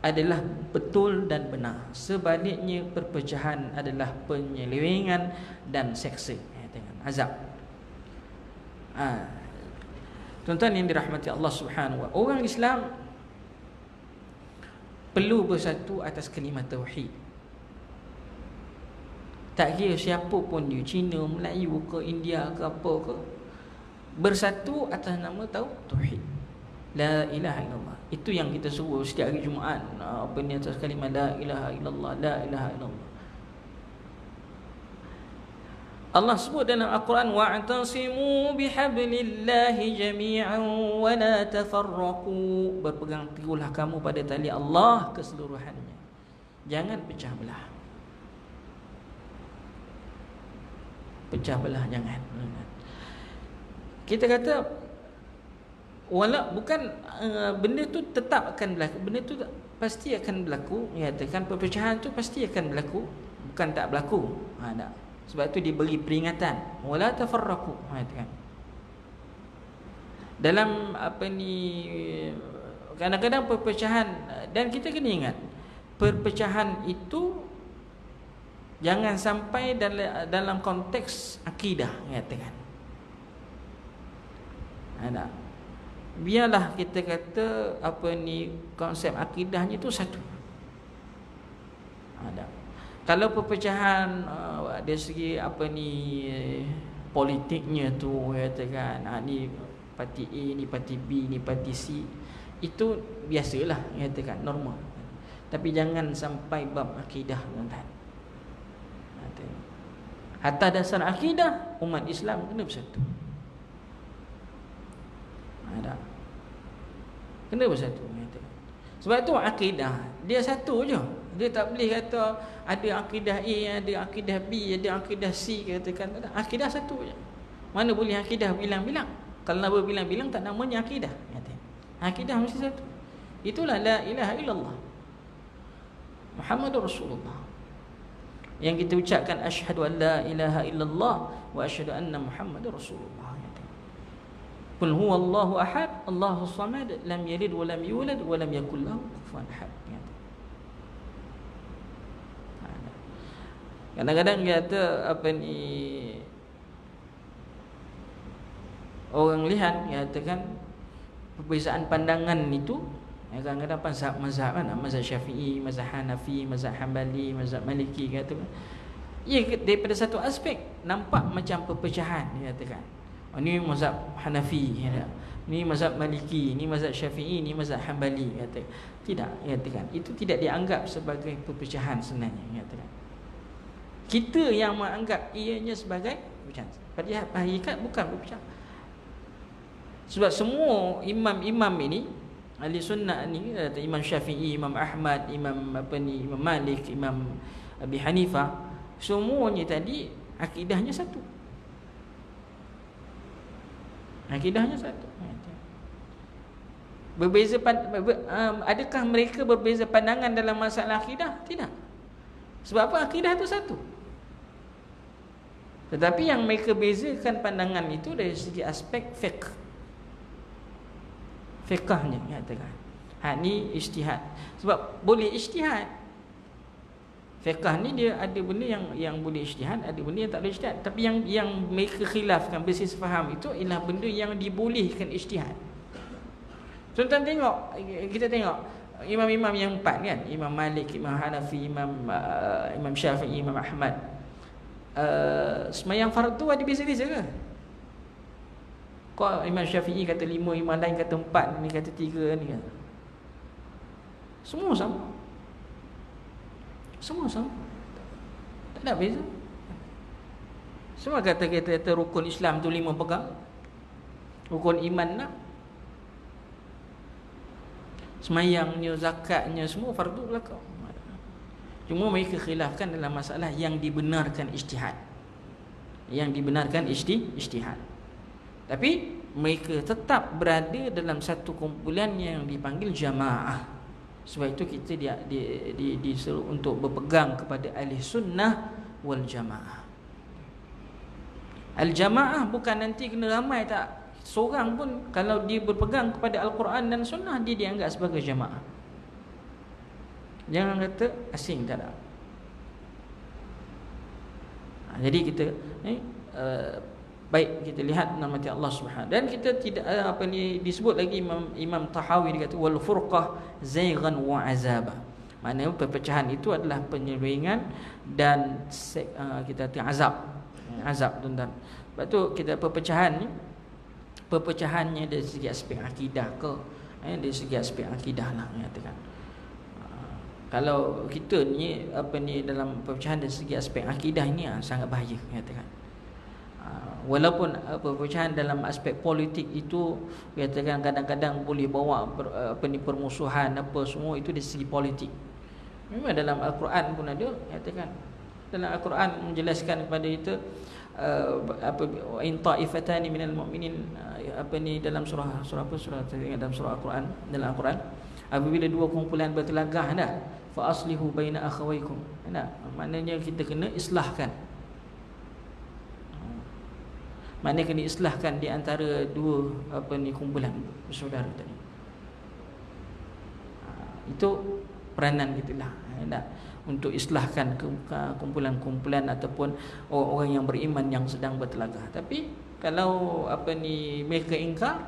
adalah betul dan benar, sebaliknya perpecahan adalah penyelewengan dan seksa dengan azab. Tuan-tuan yang dirahmati Allah Subhanahu wa taala, orang Islam perlu bersatu atas kalimah tauhid. Tak kira siapa pun dia, Cina, Melayu ke, India ke, apa ke, bersatu atas nama tauhid. La ilaha illallah. Itu yang kita suruh setiap hari Jumaat. Apa ni atas kalimah la ilaha illallah, la ilaha illallah. Allah sebut dalam Al-Quran, wa'tasimu bihablillahi jami'an wa la tafarraqu. Berpegang teguhlah kamu pada tali Allah keseluruhannya, jangan pecah belah. Pecah belah jangan. Kita kata bukan benda tu tetap akan berlaku, benda tu pasti akan berlaku. Nyatakan perpecahan tu pasti akan berlaku, bukan tak berlaku. Tak. Sebab tu diberi peringatan, wala tafarraqu. Nyatakan dalam kadang-kadang perpecahan, dan kita kena ingat perpecahan itu jangan sampai dalam konteks akidah, nyatakan. Tak. Biarlah kita kata konsep akidahnya itu satu. Ada. Kalau perpecahan dari segi politiknya tu, katakan ni parti A, ni parti B, ni parti C, itu biasalah, katakan normal. Tapi jangan sampai bab akidah, tuan-tuan. Atas dasar akidah, umat Islam kena bersatu. Ada. Kena bersatu. Sebab tu akidah dia satu je. Dia tak boleh kata ada akidah A, ada akidah B, ada akidah C, katakan tak. Akidah satu je. Mana boleh akidah bilang-bilang? Kalau nak berbilang-bilang tak namanya akidah. Akidah mesti satu. Itulah la ilaha illallah Muhammadur Rasulullah. Yang kita ucapkan asyhadu an la ilaha illallah wa asyhadu anna Muhammadur Rasulullah. Qul huwallahu ahad, Allahus samad, lam yalid wa lam yulad wa lam yakul lahu kufuwan ahad. Kadang-kadang dia kata orang lihat, dia katakan perbezaan pandangan itu kadang-kadang mazhab kan, mazhab Syafi'i, mazhab Hanafi, mazhab Hanbali, mazhab Maliki, katakan daripada satu aspek nampak macam perpecahan, dia katakan Ni mazhab Hanafi, ya. Ni mazhab Maliki, ni mazhab Syafi'i, ni mazhab Hambali, kata. Tidak, katakan. Itu tidak dianggap sebagai perpecahan sebenarnya, katakan. Kita yang menganggap ianya sebagai perpecahan. Padahal hakikat bukan perpecahan. Sebab semua imam-imam ini ahli sunnah ni, Imam Syafi'i, Imam Ahmad, Imam Malik, Imam Abi Hanifah, semuanya tadi akidahnya satu. Akidahnya satu. Berbeza adakah mereka berbeza pandangan dalam masalah akidah? Tidak. Sebab apa? Akidah itu satu. Tetapi yang mereka bezakan pandangan itu dari segi aspek fiqhnya, katakan. Ni ijtihad. Sebab boleh ijtihad. Fiqh ni dia ada benda yang boleh ijtihad, ada benda yang tak boleh ijtihad. Tapi yang mereka khilafkan, berselisih faham itu ialah benda yang dibolehkan ijtihad. Contoh kita tengok imam-imam yang empat kan, Imam Malik, Imam Hanafi, Imam Syafi'i, Imam Ahmad. Semayang fardu ada beza-beza ke? Kau Imam Syafi'i kata 5, imam lain kata 4, ni kata 3 ni kata. Semua sama. Semua sama. Tak ada beza. Semua kata rukun Islam tu 5 pegang. Rukun iman 6. Semayangnya, zakatnya semua fardu belaka. Cuma mereka khilafkan dalam masalah yang dibenarkan ijtihad. Yang dibenarkan ijtihad. Tapi mereka tetap berada dalam satu kumpulan yang dipanggil jamaah. Sebab itu kita disuruh untuk berpegang kepada ahli sunnah wal jamaah. Al jamaah bukan nanti kena ramai, tak. Seorang pun kalau dia berpegang kepada Al-Quran dan sunnah, dia dianggap sebagai jamaah. Jangan kata asing, tak ada. Jadi kita baik kita lihat nama Allah Subhanahu, dan kita tidak disebut lagi Imam Tahawi, dia kata wal furqah zayghan wa azaba. Maknanya perpecahan itu adalah penyelewengan dan kita azab tuan-tuan. Sebab tu kita perpecahannya dari segi aspek akidah ke, dari segi aspek akidah lah katakan. Kalau kita ni dalam perpecahan dari segi aspek akidah ni sangat bahaya katakan. Walaupun perpecahan dalam aspek politik itu katakan kadang-kadang boleh bawa permusuhan apa semua, itu dari segi politik. Memang dalam Al-Quran pun ada katakan. Dalam Al-Quran menjelaskan kepada kita in ta'ifatani minal mu'minin dalam surah dalam surah Al-Quran, dalam Al-Quran, apabila dua kumpulan bertelagah fa aslihu baina akhawaykum. Maknanya kita kena islahkan. Maknanya kena islahkan di antara dua kumpulan bersaudara tadi. Itu peranan kita lah, untuk islahkan kumpulan-kumpulan ataupun orang-orang yang beriman yang sedang bertelagah. Tapi kalau mereka ingkar,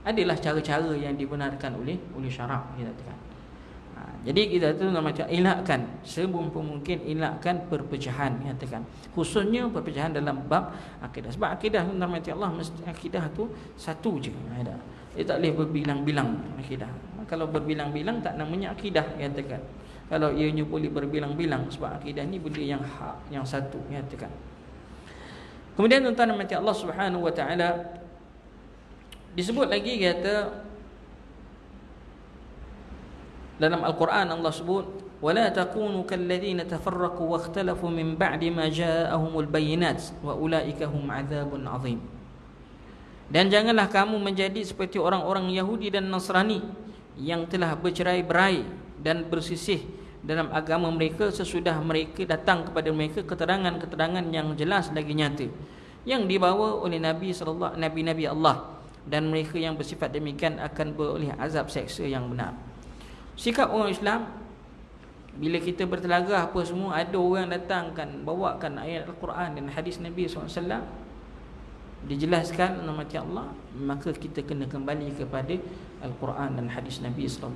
adalah cara-cara yang dibenarkan oleh syarak, kita katakan. Jadi kita tu macam elakkan sebumpa mungkin, elakkan perpecahan, katakan. Khususnya perpecahan dalam bab akidah. Sebab akidah tu nama Allah, mesti akidah tu satu je. Dia tak boleh berbilang-bilang akidah. Kalau berbilang-bilang tak namanya akidah, katakan. Kalau ianya boleh berbilang-bilang, sebab akidah ni benda yang hak, yang satu, katakan. Kemudian tuan-tuan nama Allah Subhanahu wa taala disebut lagi, kata dalam Al-Quran Allah sebut wala takunu kalladzina tafarraqu wakhtalafu min ba'di ma ja'ahumul bayyinat wa ulaika hum 'adzabun 'adzim. Dan janganlah kamu menjadi seperti orang-orang Yahudi dan Nasrani yang telah bercerai-berai dan bersisih dalam agama mereka sesudah mereka datang kepada mereka keterangan-keterangan yang jelas lagi nyata yang dibawa oleh nabi-nabi Allah, dan mereka yang bersifat demikian akan beroleh azab seksa yang benar. Sikap orang Islam bila kita bertelagah apa semua, ada orang datangkan bawakan ayat Al-Quran dan hadis Nabi SAW, dijelaskan nama Allah, maka kita kena kembali kepada Al-Quran dan hadis Nabi SAW.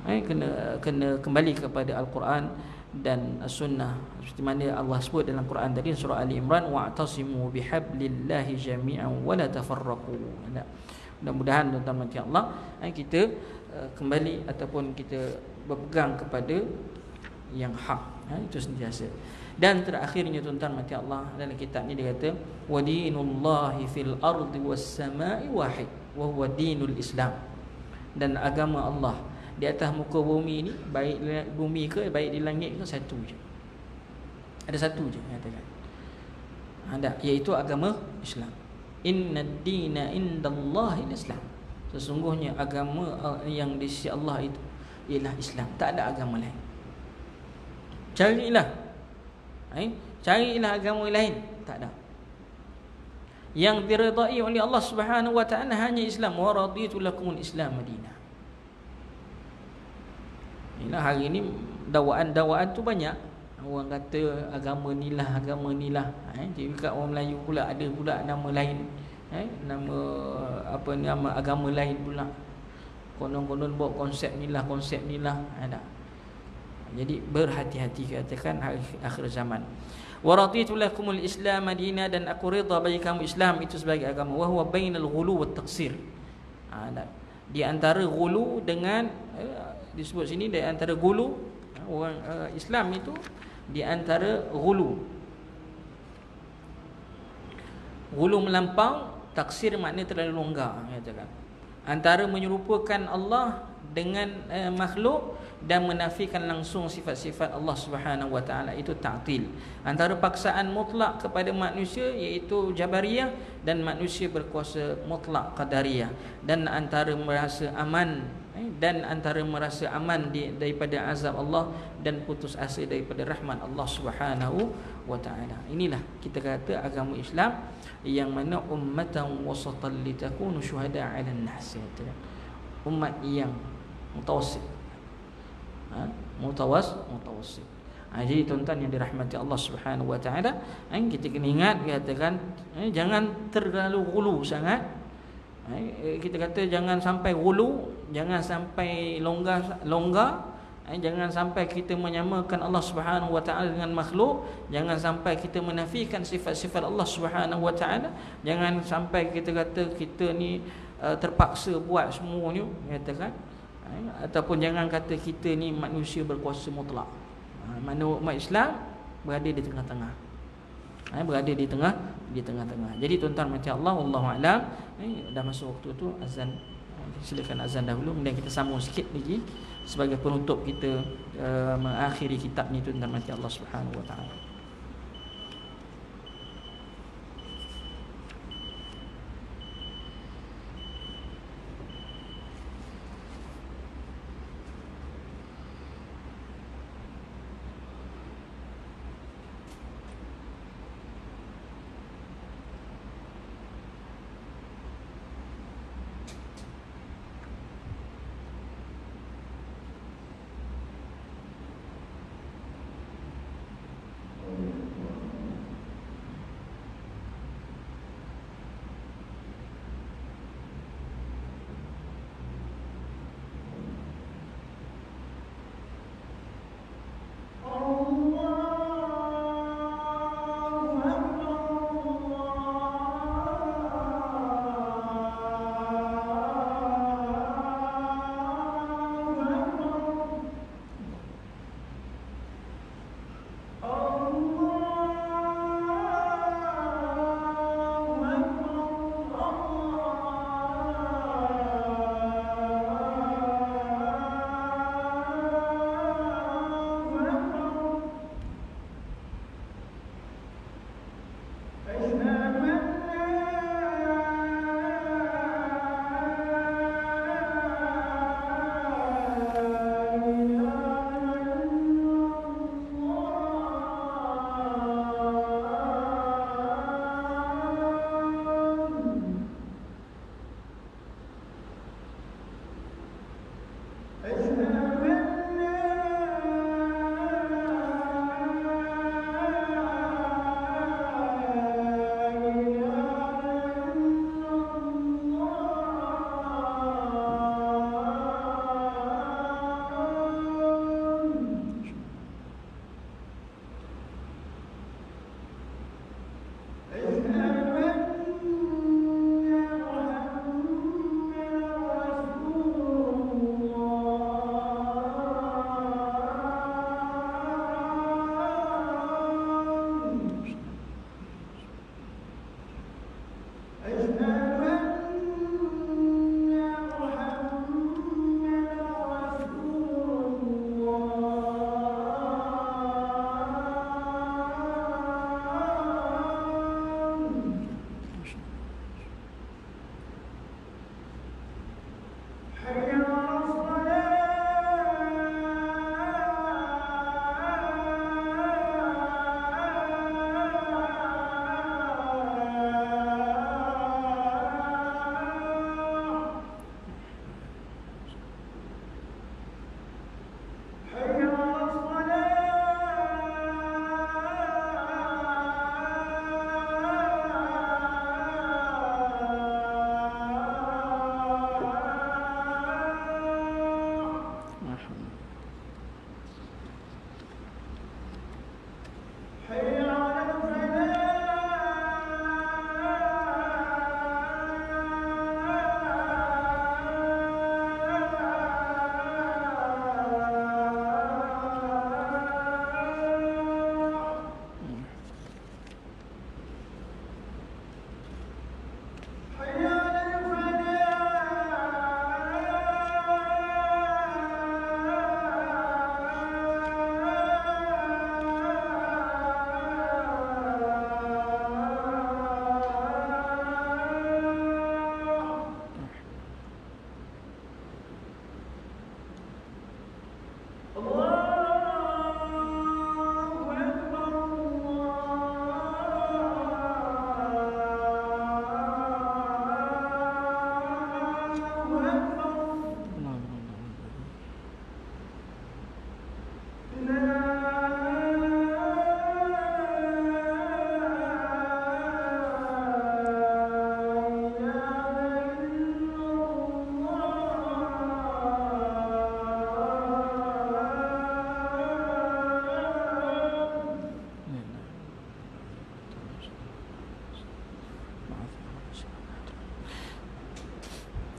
Kena kembali kepada Al-Quran dan sunnah, seperti mana Allah sebut dalam Quran tadi surah Ali Imran, wa'tasimu bihablillahi jami'an wa la tafarraqu. Mudah-mudahan tuan-tuan mati Allah, kita kembali ataupun kita berpegang kepada yang hak, itu sentiasa. Dan terakhirnya tuan-tuan mati Allah, dalam kitab ni dia kata wa dinullahi fil ardi was samai wahid wa huwa dinul Islam. Dan agama Allah di atas muka bumi ni, baik bumi ke baik di langit ke, satu je. Ada satu je katakan. Ada, iaitu agama Islam. Innad dina indallahi Islam. Sesungguhnya agama yang di sisi Allah itu ialah Islam. Tak ada agama lain. Carilah agama lain, tak ada. Yang diridai oleh Allah Subhanahu wa taala hanya Islam. Wa raditu lakumul Islam madinah. Inilah hari ini dakwaan tu banyak. Orang kata agama ni lah. Jadi kat orang Melayu pula ada pula nama lain. Nama agama lain pula. Konon-konon bawa konsep ni lah. Ada. Jadi berhati-hati, katakan akhir zaman. Wa raditu lakumul Islam madinah, dan aku redha bagi kamu Islam itu sebagai agama. Wa huwa bainal ghulu wat taqsir. Di antara ghulu dengan disebut sini di antara ghulu, orang Islam itu di antara ghulu melampau, taksir makna terlalu longgar, katakan. Antara menyerupakan Allah dengan makhluk dan menafikan langsung sifat-sifat Allah Subhanahu wa taala, itu ta'til. Antara paksaan mutlak kepada manusia iaitu Jabariyah, dan manusia berkuasa mutlak Qadariyah. Dan antara merasa aman daripada azab Allah dan putus asa daripada rahmat Allah Subhanahu wa taala. Inilah kita kata agama Islam yang mana ummatan wasatan litakunu syuhada 'alan nas. Umat yang mutawassit. Mutawassit. Jadi tuan-tuan yang dirahmati Allah Subhanahu wa taala, kita kena ingat, katakan jangan terlalu ghulu sangat. Kita kata jangan sampai ghulu, jangan sampai longgar, jangan sampai kita menyamakan Allah Subhanahu wa taala dengan makhluk, jangan sampai kita menafikan sifat-sifat Allah Subhanahu wa taala, jangan sampai kita kata kita ni terpaksa buat semuanya, katakan, ataupun jangan kata kita ni manusia berkuasa mutlak. Mana umat Islam berada di tengah-tengah. Berada di tengah-tengah. Jadi tuan-tuan macam Allah, wallahu a'lam. Dah masuk waktu tu azan. Silakan azan dahulu, kemudian kita sambung sikit lagi sebagai penutup kita mengakhiri kitab ni, tuan-tuan macam Allah Subhanahu wa taala.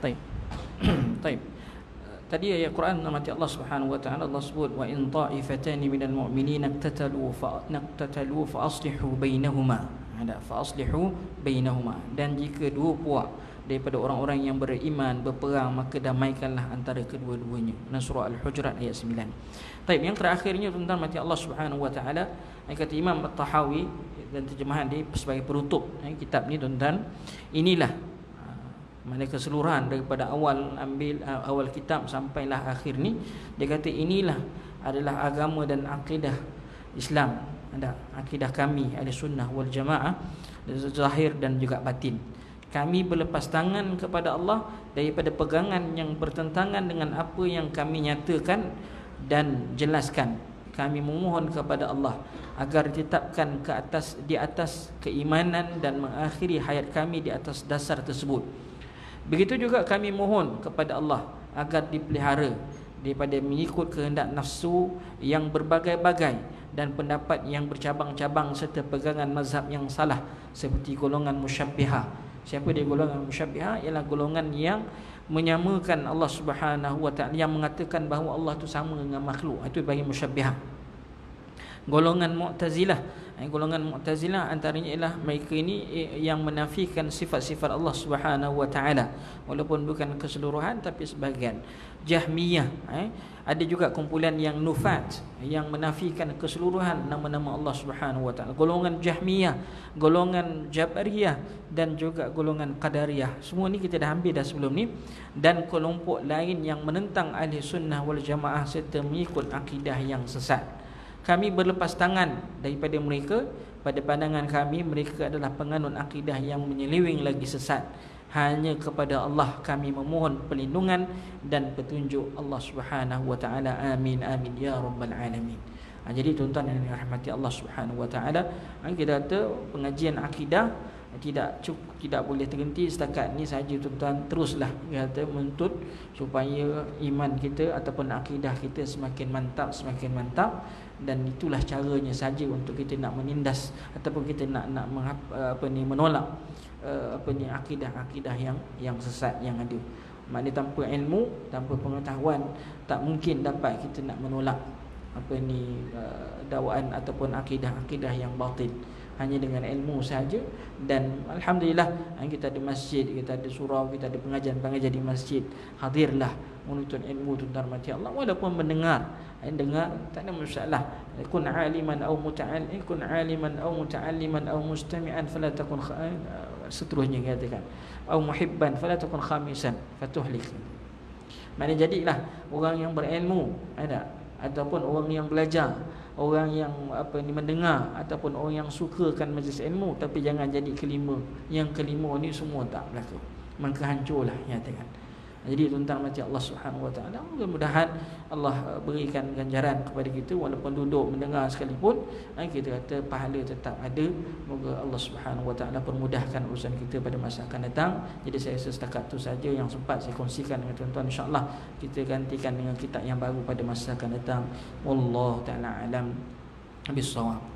Baik. Baik. Tadi ayat Quran nama Allah Subhanahu wa taala, Allah sebut wa in ta'ifatani minal mu'minina iqtatalu fa aslihu bainahuma. Ada fa aslihu bainahuma. Dan jika dua puak daripada orang-orang yang beriman berperang, maka damaikanlah antara kedua-duanya. Surah Al-Hujurat ayat 9. Baik, yang terakhirnya tentang mati Allah Subhanahu wa taala, kata Imam At-Tahawi dan terjemahan dia sebagai penutup kitab ni tuan-tuan, inilah mana keseluruhan daripada awal kitab sampailah akhir ni. Dia kata inilah adalah agama dan akidah Islam, ada akidah kami ahli sunnah wal jamaah, zahir dan juga batin. Kami berlepas tangan kepada Allah daripada pegangan yang bertentangan dengan apa yang kami nyatakan dan jelaskan. Kami memohon kepada Allah agar ditetapkan di atas keimanan dan mengakhiri hayat kami di atas dasar tersebut. Begitu juga kami mohon kepada Allah agar dipelihara daripada mengikut kehendak nafsu yang berbagai-bagai dan pendapat yang bercabang-cabang serta pegangan mazhab yang salah seperti golongan musyabbihah. Siapa dia golongan musyabbihah? Ialah golongan yang menyamakan Allah Subhanahu wa taala, yang mengatakan bahawa Allah tu sama dengan makhluk. Itu bagi musyabbihah. Golongan Mu'tazilah, antaranya ialah mereka ini yang menafikan sifat-sifat Allah Subhanahu wa taala, walaupun bukan keseluruhan tapi sebahagian. Jahmiyah, ada juga kumpulan yang nufat, yang menafikan keseluruhan nama-nama Allah Subhanahu wa taala. Golongan Jahmiyah, golongan Jabariyah dan juga golongan Qadariyah. Semua ni kita dah ambil dah sebelum ni. Dan kelompok lain yang menentang ahli sunnah wal jamaah serta mengikut akidah yang sesat. Kami berlepas tangan daripada mereka. Pada pandangan kami, mereka adalah penganut akidah yang menyeleweng lagi sesat. Hanya kepada Allah kami memohon perlindungan dan petunjuk Allah Subhanahu wa taala. Amin amin ya rabbal alamin. Jadi tuan-tuan yang dirahmati Allah Subhanahu wa taala, kita kata pengajian akidah tidak boleh terhenti setakat ni saja tuan-tuan. Teruslah kata menuntut supaya iman kita ataupun akidah kita semakin mantap. Dan itulah caranya saja untuk kita nak menindas ataupun kita nak menolak akidah yang sesat yang ada. Maknanya tanpa ilmu, tanpa pengetahuan, tak mungkin dapat kita nak menolak dakwaan ataupun akidah yang batil. Hanya dengan ilmu saja. Dan alhamdulillah kita ada masjid, kita ada surau, kita ada pengajian di masjid. Hadirlah menuntut ilmu tuan-tuan mati Allah, walaupun dengar tak ada masalah. Kun aliman aw muta'alliman aw mustami'an fala takun seterusnya katakan, aw muhibban fala takun khamisan fatuhlik. Maknanya jadilah orang yang berilmu, ataupun orang yang belajar, orang yang mendengar, ataupun orang yang sukakan majlis ilmu, tapi jangan jadi kelima. Yang kelima ni semua tak berlaku, maka hancurlah nyatakan. Jadi tuan-tuan mati Allah Subhanahu wa taala, mudah-mudahan Allah berikan ganjaran kepada kita walaupun duduk mendengar sekalipun. Kita kata pahala tetap ada. Moga Allah Subhanahu wa taala permudahkan urusan kita pada masa akan datang. Jadi saya rasa setakat itu saja yang sempat saya kongsikan dengan tuan-tuan. Insya-Allah kita gantikan dengan kitab yang baru pada masa akan datang. Wallahu taala alam bis-shawab.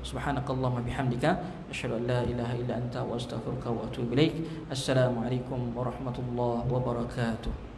Subhanakallahumma bihamdika asyhadu an la ilaha illa anta wa astaghfiruka wa atubu ilaik. Assalamualaikum warahmatullahi wabarakatuh.